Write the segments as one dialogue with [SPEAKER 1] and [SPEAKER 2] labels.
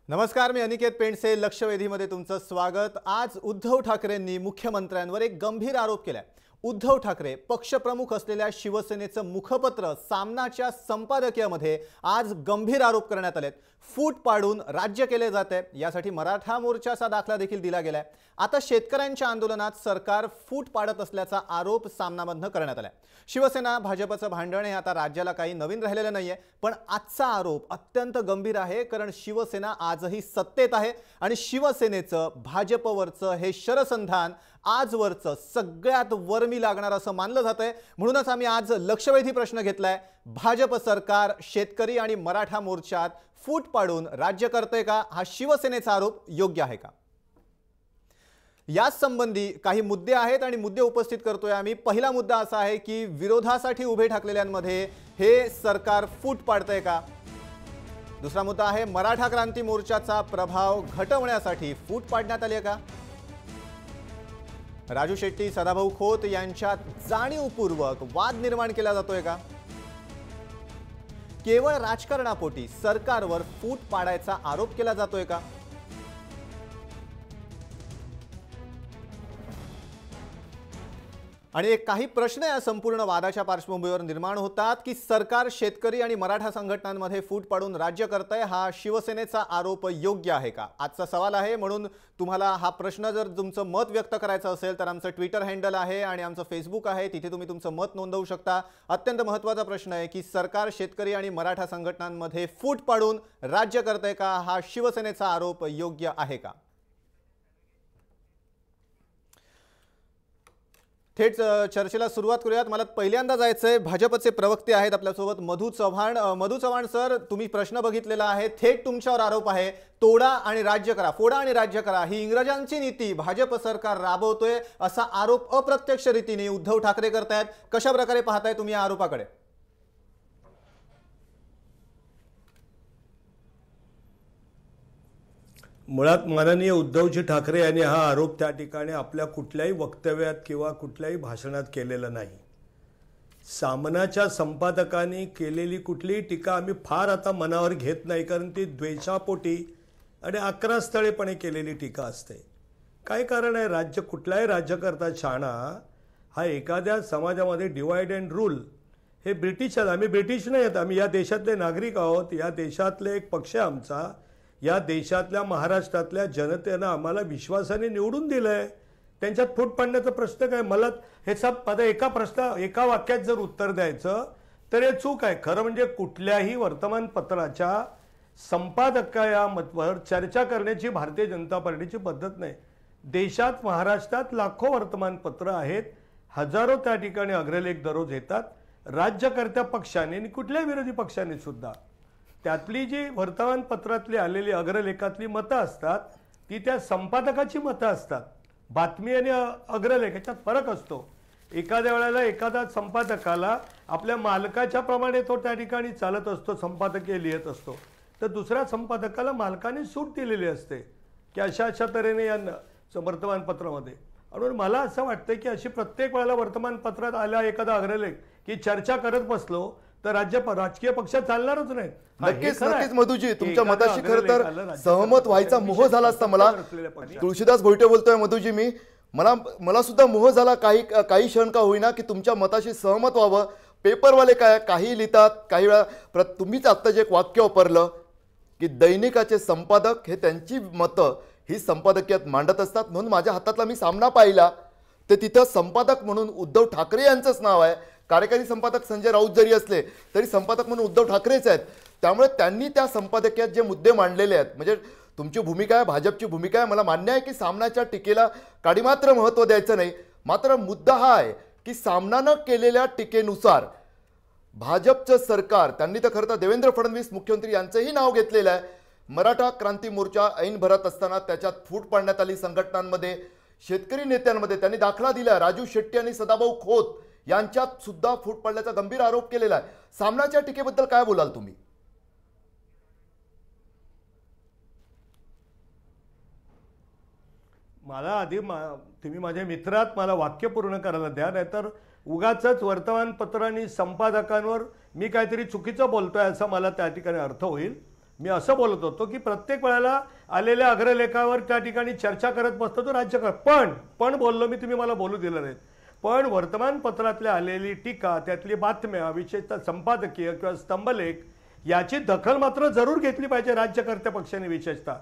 [SPEAKER 1] नमस्कार, मी अनिकेत पेंडसे. लक्षवेधीमध्ये तुमचं स्वागत. आज उद्धव ठाकरेंनी मुख्यमंत्र्यांवर एक गंभीर आरोप केलाय. उद्धव ठाकरे पक्षप्रमुख असलेल्या शिवसेनेचं मुखपत्र सामनाच्या संपादकीयामध्ये आज गंभीर आरोप करण्यात आलेत. फूट पाडून राज्य केले जाते, यासाठी मराठा मोर्चाचा दाखला देखील दिला गेलाय. आता शेतकऱ्यांच्या आंदोलनात सरकार फूट पाडत असल्याचा आरोप सामनामधनं करण्यात आलाय. शिवसेना भाजपचं भांडण हे आता राज्याला काही नवीन राहिलेलं नाहीये, पण आजचा आरोप अत्यंत गंभीर आहे. कारण शिवसेना आजही सत्तेत आहे आणि शिवसेनेचं भाजपवरचं हे शरसंधान आजवरचं सगळ्यात वर्मी लागणार असं मानलं जातंय. म्हणूनच आम्ही आज लक्षवेधी प्रश्न घेतलाय. भाजप सरकार शेतकरी आणि मराठा मोर्चात फूट पाडून राज्य करते का? हा शिवसेनेचा आरोप योग्य आहे का? याच संबंधी काही मुद्दे आहेत आणि मुद्दे उपस्थित करतोय आम्ही. पहिला मुद्दा असा आहे की विरोधासाठी उभे ठाकलेल्यांमध्ये हे सरकार फूट पाडतंय का? दुसरा मुद्दा आहे मराठा क्रांती मोर्चाचा प्रभाव घटवण्यासाठी फूट पाडण्यात आली का? राजू शेट्टी, सदाभाऊ खोत यांच्यात जाणीवपूर्वक वाद निर्माण केला जातोय का? केवळ राजकारणापोटी सरकारवर फूट पाडायचा आरोप केला जातोय का? आणि काही प्रश्न या संपूर्ण वादाच्या पार्श्वभूमीवर निर्माण होतात की सरकार शेतकरी आणि मराठा संघटनांमध्ये फूट पाडून राज्य करतंय, हा शिवसेनेचा आरोप योग्य आहे का? आजचा सवाल आहे. म्हणून तुम्हाला हा प्रश्न जर तुमचं मत व्यक्त करायचं असेल तर आमचं ट्विटर हँडल आहे आणि आमचं फेसबुक आहे, तिथे तुम्ही तुमचं मत नोंदवू शकता. अत्यंत महत्त्वाचा प्रश्न आहे की सरकार शेतकरी आणि मराठा संघटनांमध्ये फूट पाडून राज्य करतंय का? हा शिवसेनेचा आरोप योग्य आहे का? थेट चर्चेला सुरुवात करूयात. मला पहिल्यांदा जायचंय, भाजपचे प्रवक्ते आहेत आपल्यासोबत मधू चव्हाण. मधू चव्हाण सर, तुम्ही प्रश्न बघितलेला आहे. थेट तुमच्यावर आरोप आहे, तोडा आणि राज्य करा, फोडा आणि राज्य करा ही इंग्रजांची नीती भाजप सरकार राबवतोय असा आरोप अप्रत्यक्ष रीतीने उद्धव ठाकरे करतायत. कशा प्रकारे पाहताय तुम्ही या आरोपाकडे?
[SPEAKER 2] मुळात माननीय उद्धवजी ठाकरे यांनी हा आरोप त्या ठिकाणी आपल्या कुठल्याही वक्तव्यात किंवा कुठल्याही भाषणात केलेला नाही. सामनाच्या संपादकांनी केलेली कुठलीही टीका आम्ही फार आता मनावर घेत नाही, कारण ती द्वेषापोटी आणि आक्रस्ताळेपणे केलेली टीका असते. काय कारण आहे? कुठलाही राज्यकर्ता शहाणा हा एखाद्या समाजामध्ये डिवाइड अँड रूल हे ब्रिटिश आहेत. आम्ही ब्रिटिश नाही आहेत, आम्ही या देशातले नागरिक आहोत. या देशातले एक पक्ष आहे आमचा. या देशातल्या महाराष्ट्रातल्या जनतेनं आम्हाला विश्वासाने निवडून दिलंय. त्यांच्यात फूट पाडण्याचा प्रश्न काय? मला हे सब एका वाक्यात जर उत्तर द्यायचं तर हे चूक आहे. खरं म्हणजे कुठल्याही वर्तमानपत्राच्या संपादकावर चर्चा करण्याची भारतीय जनता पार्टीची पद्धत नाही. देशात महाराष्ट्रात लाखो वर्तमानपत्र आहेत, हजारो त्या ठिकाणी अग्रलेख दररोज येतात. राज्यकर्त्या पक्षाने आणि कुठल्याही विरोधी पक्षाने सुद्धा त्यातली जी वर्तमानपत्रातली आलेली अग्रलेखातली मतं असतात ती त्या संपादकाची मतं असतात. बातमी आणि अग्रलेख याच्यात फरक असतो. एखाद्या वेळेला एखादा संपादकाला आपल्या मालकाच्या प्रमाणे तो त्या ठिकाणी चालत असतो, संपादकीय लिहित असतो, तर दुसऱ्या संपादकाला मालकाने सूट दिलेली असते की अशा तऱ्हेने या वर्तमानपत्रामध्ये. म्हणून मला असं वाटतं की अशी प्रत्येक वेळेला वर्तमानपत्रात आला एखादा अग्रलेख की चर्चा करत बसलो तर राजकीय पक्ष चालणारच नाही.
[SPEAKER 3] नक्कीच नक्कीच मधुजी, तुमच्या मताशी खरं तर सहमत व्हायचा मोह झाला असता मला. तुळशीदास भोईटे बोलतोय मधुजी. मला सुद्धा मोह झाला काही क्षण का होईना की तुमच्या मताशी सहमत व्हावं. पेपरवाले काही लिहितात, काही वेळा तुम्हीच आत्ता जे एक वाक्य वापरलं की दैनिकाचे संपादक हे त्यांची मतं ही संपादकीयात मांडत असतात. म्हणून माझ्या हातातला मी सामना पाहिला तर तिथं संपादक म्हणून उद्धव ठाकरे यांचंच नाव आहे. कार्यकारी संपादक संजय राऊत जरी असले तरी संपादक म्हणून उद्धव ठाकरेच आहेत. त्यामुळे त्यांनी त्या संपादकीयात जे मुद्दे मांडलेले आहेत, म्हणजे तुमची भूमिका आहे, भाजपची भूमिका आहे, मला मान्य आहे की सामनाच्या टीकेला काडीमात्र महत्त्व द्यायचं नाही. मात्र मुद्दा हा आहे की सामनानं केलेल्या टीकेनुसार भाजपचं सरकार, त्यांनी तर खरं तर देवेंद्र फडणवीस मुख्यमंत्री यांचंही नाव घेतलेलं आहे. मराठा क्रांती मोर्चा ऐन भरत असताना त्याच्यात फूट पाडण्यात आली. संघटनांमध्ये, शेतकरी नेत्यांमध्ये त्यांनी दाखला दिला. राजू शेट्टी आणि सदाभाऊ खोत यांच्यात सुद्धा फूट पडल्याचा गंभीर आरोप केलेला आहे. सामनाच्या टीकेबद्दल काय बोलाल तुम्ही?
[SPEAKER 2] मला आधी तुम्ही माझ्या मित्रात मला वाक्य पूर्ण करायला द्या, नाहीतर उगाचच वर्तमानपत्र आणि संपादकांवर मी काहीतरी चुकीचं बोलतोय असा मला त्या ठिकाणी अर्थ होईल. मी असं बोलत होतो की प्रत्येक वेळेला आलेल्या अग्रलेखावर त्या ठिकाणी चर्चा करत बसतो तो राज्य पण बोललो मी, तुम्ही मला बोलू दिलं नाहीत. पण वर्तमानपत्रातल्या आलेली टीका, त्यातली बातम्या, विशेषतः संपादकीय किंवा स्तंभलेख याची दखल मात्र जरूर घेतली पाहिजे राज्यकर्ते पक्षाने, विशेषतः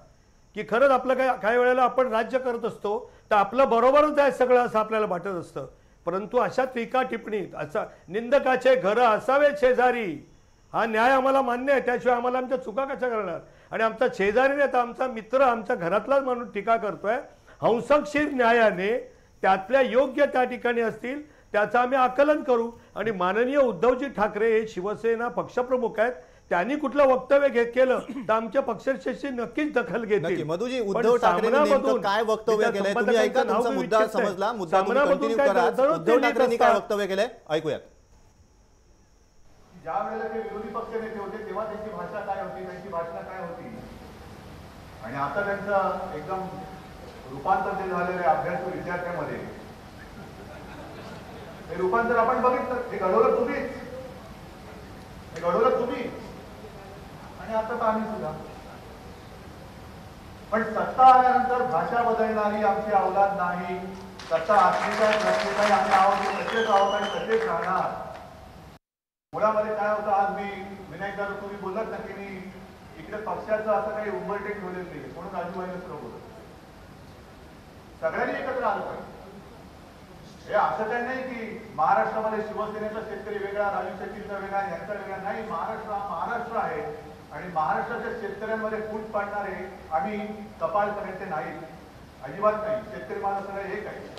[SPEAKER 2] की खरंच आपलं काही वेळेला आपण राज्य करत असतो तर आपलं बरोबरच आहे सगळं असं आपल्याला वाटत असतं. परंतु अशा टीका टिप्पणीत असा निंदकाचे घर असावे शेजारी, हा न्याय आम्हाला मान्य आहे, त्याशिवाय आम्हाला आमच्या चुका कशा करणार. आणि आमचा शेजारी नाही तर आमचा मित्र, आमच्या घरातलाच माणूस टीका करतोय, हंसकशीर न्यायाने त्यातल्या योग्य त्या ठिकाणी असतील त्याचं आम्ही आकलन करू. आणि माननीय उद्धवजी ठाकरे हे शिवसेना पक्षप्रमुख आहेत, त्यांनी कुठलं वक्तव्य केलं तर आमच्या पक्षश्रेष्ठी नक्कीच दखल घेतील.
[SPEAKER 1] मधुजी, उद्धव ठाकरेंनी नेमकं काय वक्तव्य केलंय तुम्ही ऐका, तुमचा मुद्दा समजला, मुद्दा तुम्ही कंटिन्यू करा. उद्धव ठाकरेंनी काय वक्तव्य केलंय ऐकूयात.
[SPEAKER 4] ज्या वेळेला ते विरोधी पक्ष नेते होते तेव्हा त्यांची भाषा काय होती, त्यांची भाषणं काय होती, आणि आता त्यांचं एकदम रूपांतर जे झालेलं आहे अभ्यासू विद्यार्थ्यामध्ये, हे रूपांतर आपण बघितलं. हे घडवलं तुम्हीच, हे घडवलं तुम्ही, आणि आता तर आम्ही सुद्धा. पण सत्ता आल्यानंतर भाषा बदलणारी आमची अवलाद नाही. सत्ता असली काय नसली काय आम्ही आहोत, तसेच आहोत आणि तसेच राहणार. मुळामध्ये काय होतं, आज मी विनायक दादा तुम्ही बोललात ना की मी इकडे पक्षाचं असं काही उंबरटेक ठेवलेलं नाही म्हणून राजूभाईने सुद्धा बोलत. सगळ्यांनी एकत्र आलं पाहिजे. हे असं काही नाही की महाराष्ट्रामध्ये शिवसेनेचा शेतकरी वेगळा, राजू शेट्टींचा वेगळा, यांचा वेगळा नाही. महाराष्ट्र हा महाराष्ट्र आहे आणि महाराष्ट्राच्या शेतकऱ्यांमध्ये फूट पाडणारे आम्ही कपाळपर्यंत नाही, अजिबात नाही. शेतकरी माणूस सगळं एक आहे.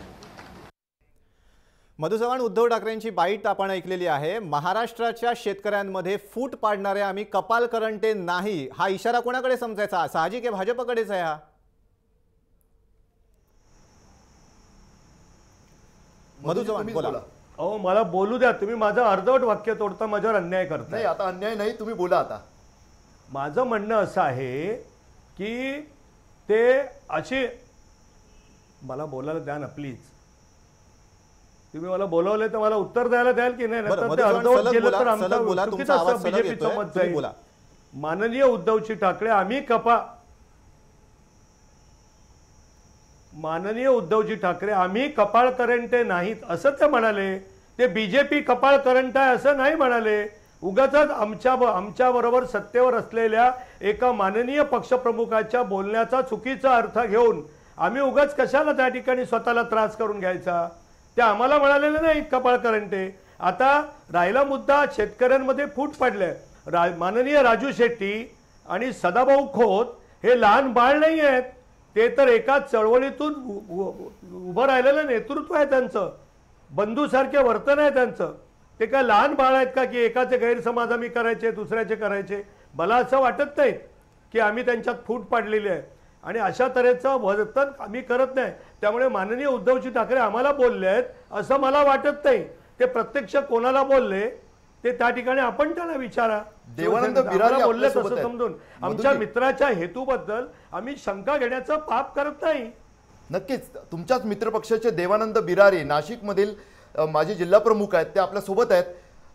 [SPEAKER 1] मधु चव्हाण, उद्धव ठाकरेंची बाईट आपण ऐकलेली आहे. महाराष्ट्राच्या शेतकऱ्यांमध्ये फूट पाडणारे आम्ही कपाल करंटे नाही, हा इशारा कोणाकडे समजायचा? साहजिक आहे भाजपकडेच आहे हा. मधु चव्हाण बोला.
[SPEAKER 2] अहो मला बोलू द्या, तुम्ही माझं अर्धवट वाक्य तोडता, माझ्यावर अन्याय करता.
[SPEAKER 3] नाही, आता अन्याय नाही, तुम्ही बोला. आता
[SPEAKER 2] माझं म्हणणं असं आहे की ते अशी, मला बोलायला द्या ना प्लीज. तुम्ही मला बोलवले तर मला उत्तर द्यायला द्याल की नाही? नंतर ते अर्धवट गेलं तर आमचं चुकीचं असतं, बीजेपीचं मत जाईल. माननीय उद्धवजी ठाकरे आम्ही माननीय उद्धवजी ठाकरे आम्ही कपाळ करंटे नाहीत असं ते म्हणाले. ते बीजेपी कपाळ करंट आहे असं नाही म्हणाले. उगाच आमच्या बरोबर सत्तेवर असलेल्या एका माननीय पक्षप्रमुखाच्या बोलण्याचा चुकीचा अर्थ घेऊन आम्ही उगाच कशाला त्या ठिकाणी स्वतःला त्रास करून घ्यायचा. ते आम्हाला म्हणालेलं नाही कपाळ करंटे. आता राहिला मुद्दा शेतकऱ्यांमध्ये फूट पडले. माननीय राजू शेट्टी आणि सदाभाऊ खोत हे लहान बाळ नाही आहेत. ते तर एका चळवळीतून उभं राहिलेलं नेतृत्व आहे त्यांचं, बंधूसारखे वर्तन आहे त्यांचं. ते काय लहान बाळ आहेत का की एकाचे गैरसमज आम्ही करायचे, दुसऱ्याचे करायचे? मला असं वाटत नाही की आम्ही त्यांच्यात फूट पाडलेली आहे आणि अशा तऱ्हेचं वर्तन आम्ही करत नाही. त्यामुळे माननीय उद्धवजी ठाकरे आम्हाला बोलले आहेत असं मला वाटत नाही. ते प्रत्यक्ष कोणाला बोलले ते त्या ठिकाणी आपण त्यांना विचारा.
[SPEAKER 3] देवानंद बिरारी
[SPEAKER 2] बोलले तसं समजून आमच्या मित्राच्या हेतूबद्दल आम्ही शंका घेण्याचं पाप करत नाही.
[SPEAKER 3] नक्कीच तुमच्याच मित्रपक्षाचे देवानंद बिरारी नाशिकमधील माजी जिल्हा प्रमुख आहेत, ते आपल्या सोबत आहेत.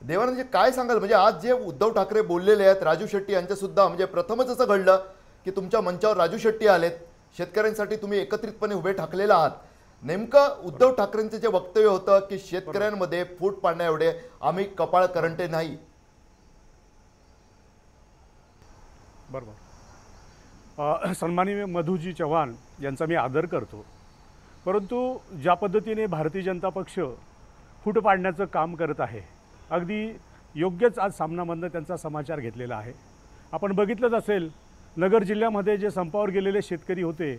[SPEAKER 3] देवानंदजी काय सांगाल, म्हणजे आज जे उद्धव ठाकरे बोललेले आहेत राजू शेट्टी यांच्या सुद्धा, म्हणजे प्रथमच असं घडलं की तुमच्या मंचावर राजू शेट्टी आलेत, शेतकऱ्यांसाठी तुम्ही एकत्रितपणे उभे ठाकलेला आहात. नेमकं उद्धव ठाकरेंचं जे वक्तव्य होतं की शेतकऱ्यांमध्ये फूट पाडण्या एवढे आम्ही कपाळ करंटे नाही.
[SPEAKER 5] बरोबर. सन्माननीय मधुजी चव्हाण यांचा मी आदर करतो, परंतु ज्या पद्धतीने भारतीय जनता पक्ष फूट पाडण्याचं काम करत आहे, अगदी योग्यच आज सामनामधनं त्यांचा समाचार घेतलेला आहे. आपण बघितलंच असेल, नगर जिल्ह्यामध्ये जे संपावर गेलेले शेतकरी होते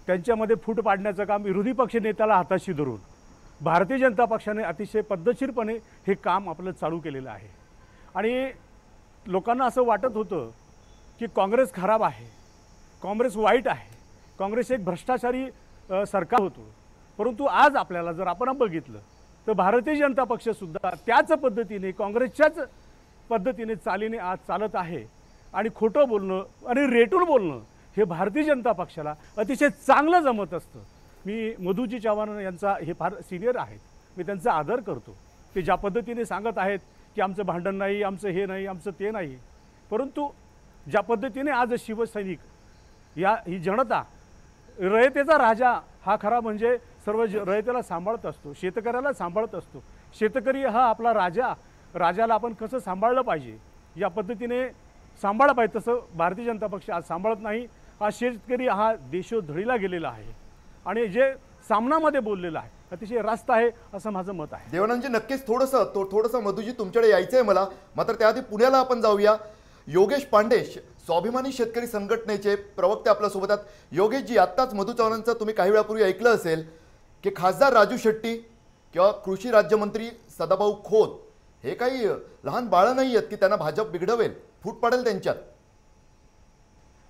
[SPEAKER 5] त्यांच्यामध्ये फूट पाडण्याचं काम विरोधी पक्ष नेत्याला हाताशी धरून भारतीय जनता पक्षाने अतिशय पद्धतशीरपणे हे काम आपलं चालू केलेलं आहे. आणि लोकांना असं वाटत होतं की काँग्रेस खराब आहे, काँग्रेस वाईट आहे, काँग्रेस एक भ्रष्टाचारी सरकार होतो. परंतु आज आपल्याला जर आपण बघितलं तर भारतीय जनता पक्षसुद्धा त्याच पद्धतीने काँग्रेसच्याच पद्धतीने चालीने आज चालत आहे. आणि खोटं बोलणं आणि रेटून बोलणं हे भारतीय जनता पक्षाला अतिशय चांगलं जमत असतं. मी मधुजी चव्हाण यांचा हे फार सिनियर आहेत, मी त्यांचा आदर करतो. ते ज्या पद्धतीने सांगत आहेत की आमचं भांडण नाही, आमचं हे नाही, आमचं ते नाही, परंतु ज्या पद्धतीने आज शिवसैनिक ही जनता रयतेचा राजा हा खरा म्हणजे सर्व रयतेला सांभाळत असतो, शेतकऱ्याला सांभाळत असतो. शेतकरी हा आपला राजाला आपण कसं सांभाळलं पाहिजे या पद्धतीने सांभाळलं पाहिजे, तसं भारतीय जनता पक्ष आज सांभाळत नाही. हा शेतकरी हा देशोधडीला गेलेला आहे आणि जे सामनामध्ये बोललेलं आहे अतिशय रास्त आहे असं माझं मत आहे.
[SPEAKER 3] देवानंदजी, नक्कीच थोडंसं मधुजी तुमच्याकडे यायचं आहे मला, मात्र त्याआधी पुण्याला आपण जाऊया. योगेश पांडे स्वाभिमानी शेतकरी संघटनेचे प्रवक्ते आपल्यासोबत आहेत. योगेशजी, आत्ताच मधु चव्हाणांचं तुम्ही काही वेळापूर्वी ऐकलं असेल की खासदार राजू शेट्टी किंवा कृषी राज्यमंत्री सदाभाऊ खोत हे काही लहान बाळं नाही आहेत की त्यांना भाजप बिघडवेल, फूट पडेल त्यांच्यात.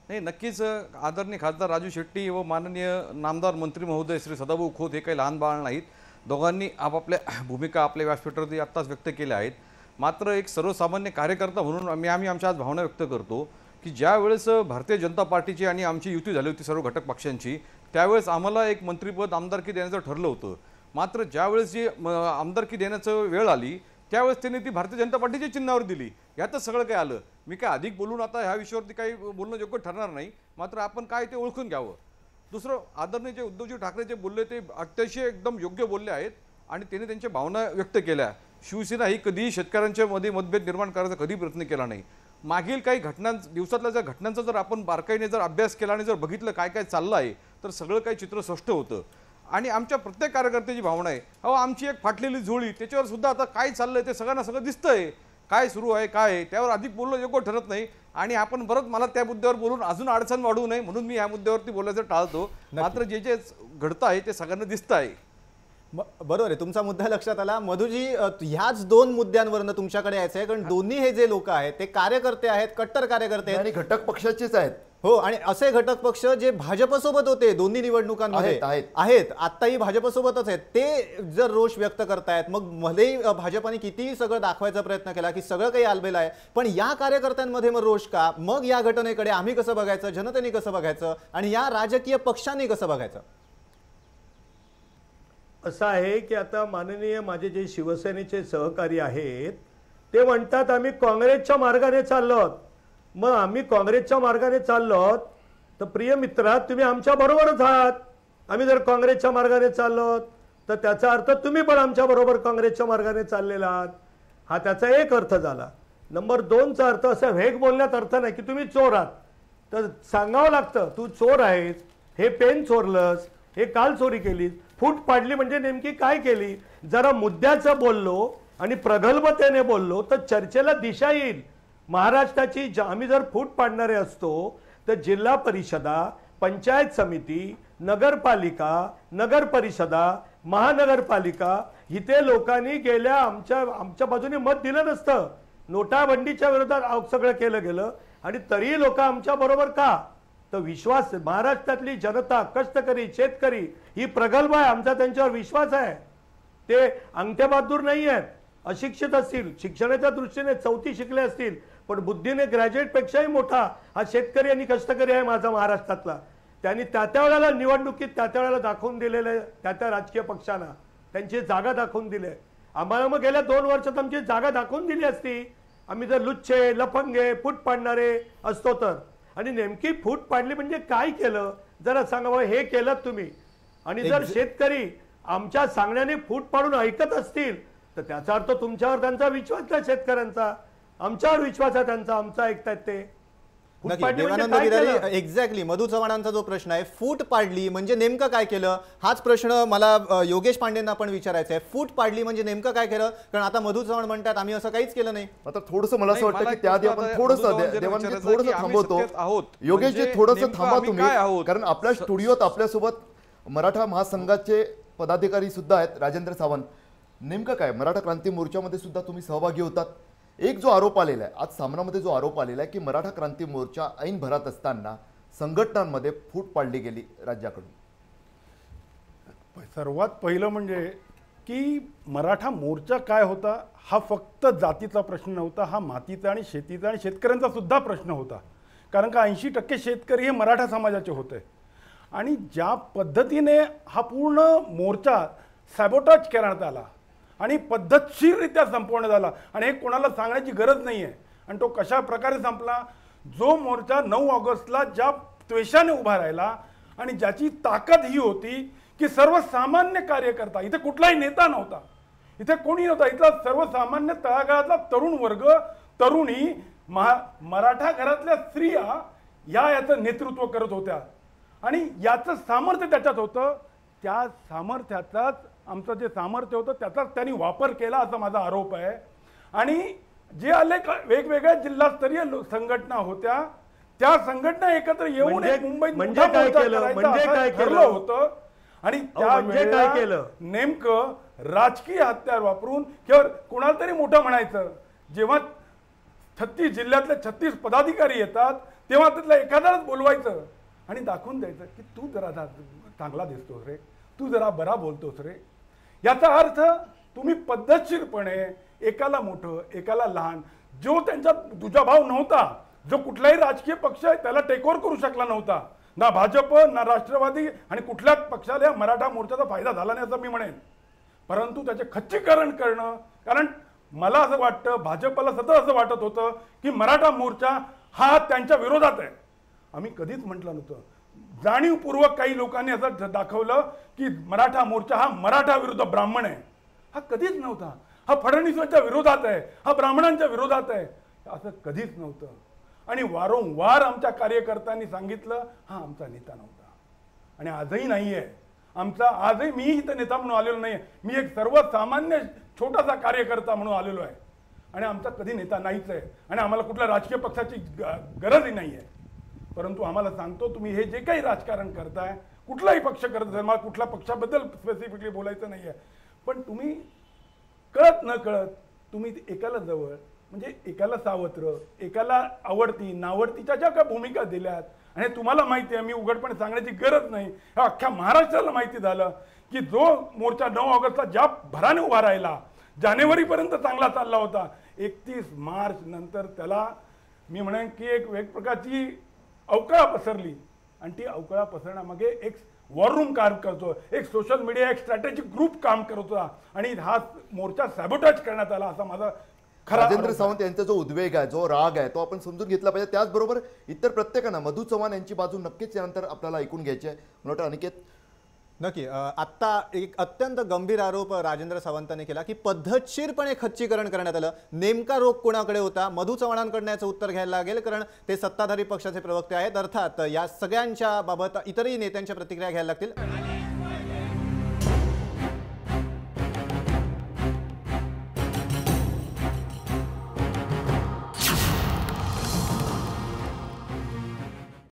[SPEAKER 6] नाही, नक्कीच आदरणीय खासदार राजू शेट्टी व माननीय नामदार मंत्री महोदय श्री सदाभाऊ खोत हे काही लहान बाळ नाहीत. दोघांनी आपापल्या भूमिका आपल्या व्यासपीठावरती आत्ताच व्यक्त केल्या आहेत. मात्र एक सर्वसामान्य कार्यकर्ता म्हणून आम्ही आमच्या आज भावना व्यक्त करतो की ज्या वेळेस भारतीय जनता पार्टीची आणि आमची युती झाली होती सर्व घटक पक्षांची, त्यावेळेस आम्हाला एक मंत्रिपद आमदारकी देण्याचं ठरलं होतं. मात्र ज्यावेळेस जी आमदारकी देण्याचं वेळ आली त्यावेळेस त्यांनी ती भारतीय जनता पार्टीच्या चिन्हावर दिली. यातच सगळं काही आलं. मी काय अधिक बोलून आता ह्या विषयावरती काही बोलणं योग्य ठरणार नाही, मात्र आपण काय ते ओळखून घ्यावं. दुसरं, आदरणीय जे उद्धवजी ठाकरे जे बोलले ते अतिशय एकदम योग्य बोलले आहेत आणि त्यांनी त्यांच्या भावना व्यक्त केल्या. शिवसेना ही कधीही शेतकऱ्यांच्या मध्ये मतभेद निर्माण करायचा कधी प्रयत्न केला नाही. मागील काही दिवसातल्या ज्या घटनांचा जर आपण बारकाईने जर अभ्यास केला आणि जर बघितलं काय काय चाललं आहे तर सगळं काही चित्र स्पष्ट होतं. आणि आमच्या प्रत्येक कार्यकर्त्याची भावना आहे, अहो आमची एक फाटलेली झोळी त्याच्यावर सुद्धा आता काय चाललंय ते सगळ्यांना सगळं दिसतंय, काय सुरू आहे काय आहे, त्यावर अधिक बोलणं योग्य ठरत नाही. आणि आपण परत मला त्या मुद्द्यावर बोलून अजून अडचण वाढवू नये म्हणून मी ह्या मुद्द्यावरती बोलायचं टाळतो. मात्र जे जे घडतं आहे ते सगळ्यांना दिसतं आहे.
[SPEAKER 1] बरोबर आहे, तुमचा मुद्दा लक्षात आला. मधुजी, ह्याच दोन मुद्द्यांवरनं तुमच्याकडे यायचं आहे, कारण दोन्ही हे जे लोक आहेत ते कार्यकर्ते आहेत, कट्टर कार्यकर्ते आहेत
[SPEAKER 3] आणि घटक पक्षाचेच आहेत.
[SPEAKER 1] हो, आणि असे घटक पक्ष जे भाजपसोबत होते दोन्ही निवडणुकांमध्ये आहेत, आत्ताही भाजपसोबतच आहेत, ते जर रोष व्यक्त करतायत, मग भलेही भाजपाने कितीही सगळं दाखवायचा प्रयत्न केला की सगळं काही आलबेल आहे, पण या कार्यकर्त्यांमध्ये मग रोष का? मग या घटनेकडे आम्ही कसं बघायचं, जनतेने कसं बघायचं आणि या राजकीय पक्षांनी कसं बघायचं?
[SPEAKER 2] असं आहे की आता माननीय माझे जे शिवसेनेचे सहकारी आहेत ते म्हणतात आम्ही काँग्रेसच्या मार्गाने चाललो आहोत. मग आम्ही काँग्रेसच्या मार्गाने चाललो आहोत तर प्रिय मित्रा, तुम्ही आमच्या बरोबरच आहात. आम्ही जर काँग्रेसच्या मार्गाने चाललो आहोत तर त्याचा अर्थ तुम्ही पण आमच्या बरोबर काँग्रेसच्या मार्गाने चाललेला आहात. हा त्याचा एक अर्थ झाला. नंबर 2चा अर्थ असा वेग बोलण्यात अर्थ नाही की तुम्ही चोर आहात. तर सांगावं लागतं तू चोर आहेस, हे पेन चोरलंस, हे काल चोरी केलीस, फूट पाडली म्हणजे नेमकी काय केली. जरा मुद्द्याचं बोललो आणि प्रगल्भतेने बोललो तर चर्चेला दिशा येईल. महाराष्ट्राची आम्ही जर फूट पाडणारे असतो तर जिल्हा परिषदा, पंचायत समिती, नगरपालिका, नगर परिषदा, महानगरपालिका इथे लोकांनी गेल्या आमच्या बाजूने मत दिलं नसतं. नोटाबंदीच्या विरोधात सगळं केलं गेलं आणि तरीही लोक आमच्या बरोबर का? तर विश्वास, महाराष्ट्रातली जनता, कष्टकरी, शेतकरी ही प्रगल्भ आहे. आमचा त्यांच्यावर विश्वास आहे. ते अंगठेबहादूर नाही आहेत, अशिक्षित असतील, शिक्षणाच्या दृष्टीने 4थी शिकले असतील, पण बुद्धीने ग्रॅज्युएट पेक्षाही मोठा हा शेतकरी आणि कष्टकरी आहे माझा महाराष्ट्रातला. त्यांनी त्या वेळेला निवडणुकीत त्या वेळेला दाखवून दिलेले त्या राजकीय पक्षांना त्यांची जागा दाखवून दिली. आम्हाला मग गेल्या 2 वर्षात आमची जागा दाखवून दिली असती आम्ही जर लुच्चे, लफंगे, फूट पाडणारे असतो तर. आणि नेमकी फूट पाडली म्हणजे काय केलं जरा सांगा. हे केलं तुम्ही. आणि जर शेतकरी आमच्या सांगण्याने फूट पाडून ऐकत असतील तर त्याचा अर्थ तुमच्यावर त्यांचा विश्वास नाही शेतकऱ्यांचा, आमच्यावर विश्वास आहे त्यांचा, आमचा ऐकतायत ते.
[SPEAKER 1] देवानंद गिरारी, एक्झॅक्टली मधु चव्हाणांचा जो प्रश्न आहे, फूट पाडली म्हणजे नेमकं काय केलं, हाच प्रश्न मला योगेश पांडेंना पण विचारायचा आहे. फूट पाडली म्हणजे नेमकं काय केलं? कारण आता मधु चव्हाण म्हणतात आम्ही असं काहीच केलं नाही.
[SPEAKER 3] आता थोडंसं मला असं वाटतं की त्याआधी आपण थोडंसं थांबवतो. योगेशजी, थोडंसं थांबा तुम्ही, कारण आपल्या स्टुडिओत आपल्यासोबत मराठा महासंघाचे पदाधिकारी सुद्धा आहेत, राजेंद्र सावंत. नेमकं काय मराठा क्रांती मोर्चामध्ये सुद्धा तुम्ही सहभागी होतात. एक जो आरोप आलेला आहे आज सामनामध्ये, जो आरोप आलेला आहे की मराठा क्रांती मोर्चा ऐन भरात असताना संघटनांमध्ये फूट पाडली गेली राज्याकडून.
[SPEAKER 5] सर्वात पहिलं म्हणजे की मराठा मोर्चा काय होता हा फक्त जातीचा प्रश्न नव्हता, हा मातीचा आणि शेतीचा आणि शेतकऱ्यांचा सुद्धा प्रश्न होता. कारण का 80% शेतकरी हे मराठा समाजाचे होते. आणि ज्या पद्धतीने हा पूर्ण मोर्चा सॅबोटाज करण्यात आला आणि पद्धतशीररित्या संपवण्यात आला आणि हे कोणाला सांगण्याची गरज नाही आहे. आणि तो कशा प्रकारे संपला,
[SPEAKER 7] जो मोर्चा 9 ऑगस्टला ज्या त्वेषाने उभा राहिला आणि ज्याची ताकद ही होती की सर्वसामान्य कार्यकर्ता, इथे कुठलाही नेता नव्हता, इथे कोणी नव्हता, इथला सर्वसामान्य तळागाळातला तरुण वर्ग, तरुणी, मराठा घरातल्या स्त्रिया याचं नेतृत्व करत होत्या आणि याचं सामर्थ्य त्याच्यात होतं. त्या सामर्थ्याचाच आमचं जे सामर्थ्य होतं त्याचाच त्यांनी वापर केला असा माझा आरोप आहे. आणि जे आले वेगवेगळ्या जिल्हास्तरीय संघटना होत्या, त्या संघटना एकत्र येऊन मुंबईत
[SPEAKER 2] म्हणजे काय
[SPEAKER 7] ठरलं होतं आणि
[SPEAKER 2] म्हणजे काय केलं,
[SPEAKER 7] नेमकं राजकीय हत्यार वापरून किंवा कुणाला तरी मोठं म्हणायचं. जेव्हा 36 जिल्ह्यातले 36 पदाधिकारी येतात तेव्हा त्यातला एखादाच बोलवायचं आणि दाखवून द्यायचं की तू जरा चांगला दिसतोस रे, तू जरा बरा बोलतोस रे. याचा अर्थ तुम्ही पद्धतशीरपणे एकाला मोठं एकाला लहान, जो त्यांचा दुजाभाव नव्हता, जो कुठलाही राजकीय पक्ष आहे त्याला टेकओव्हर करू शकला नव्हता, ना भाजप ना राष्ट्रवादी आणि कुठल्याच पक्षाला या मराठा मोर्चाचा फायदा झाला नाही असं मी म्हणेन. परंतु त्याचे खच्चीकरण करणं, कारण मला असं वाटतं, भाजपला सतत असं वाटत होतं की मराठा मोर्चा हा त्यांच्या विरोधात आहे. आम्ही कधीच म्हटलं नव्हतं. जाणीवपूर्वक काही लोकांनी असं दाखवलं की मराठा मोर्चा हा मराठा विरुद्ध ब्राह्मण आहे. हा कधीच नव्हता. हा फडणवीसांच्या विरोधात आहे, हा ब्राह्मणांच्या विरोधात आहे, असं कधीच नव्हतं. आणि वारंवार आमच्या कार्यकर्त्यांनी सांगितलं हा आमचा नेता नव्हता आणि आजही नाही आहे आमचा. आजही मी इथं नेता म्हणून आलेलो नाही आहे, मी एक सर्वसामान्य छोटासा कार्यकर्ता म्हणून आलेलो आहे आणि आमचा कधी नेता नाहीच आहे आणि आम्हाला कुठल्या राजकीय पक्षाची गरजही नाही आहे. परंतु आम्हाला सांगतो, तुम्ही हे जे काही राजकारण करताय, कुठलाही पक्ष करत असेल, मला कुठल्या पक्षाबद्दल स्पेसिफिकली बोलायचं नाही आहे, पण तुम्ही कळत न कळत तुम्ही एकाला जवळ म्हणजे एकाला सावत्र, एकाला आवडती नावडतीच्या ज्या काही भूमिका दिल्यात, आणि तुम्हाला माहिती आहे, मी उघडपणे सांगण्याची गरज नाही, अख्ख्या महाराष्ट्राला माहिती झालं की जो मोर्चा 9 ऑगस्टला ज्या भराने उभा राहिला, जानेवारीपर्यंत चांगला चालला होता, 31 मार्च नंतर त्याला मी म्हणेन की एक प्रकारची अवकळा पसरली आणि ती अवकळा पसरण्यामागे एक वॉर रूम काम करतो, एक सोशल मीडिया, एक स्ट्रॅटेजिक ग्रुप काम करत होता आणि हा मोर्चा सॅबोटाज करण्यात आला असा माझा
[SPEAKER 3] राजेंद्र सावंत यांचा जो उद्वेग आहे, जो राग आहे, तो आपण समजून घेतला पाहिजे. त्याचबरोबर इतर प्रत्येकानं मधू चव्हाण यांची बाजू नक्कीच यानंतर आपल्याला ऐकून घ्यायची आहे. मला वाटतं अनिकेत
[SPEAKER 1] नक्की. आत्ता एक अत्यंत गंभीर आरोप राजेंद्र सावंतांनी केला की पद्धतशीरपणे खच्चीकरण करण्यात आलं. नेमका रोग कोणाकडे होता? मधू चव्हाणांकडनं याचं उत्तर घ्यायला लागेल, कारण ते सत्ताधारी पक्षाचे प्रवक्ते आहेत. अर्थात या सगळ्यांच्या बाबत इतरही नेत्यांच्या प्रतिक्रिया घ्यायला लागतील.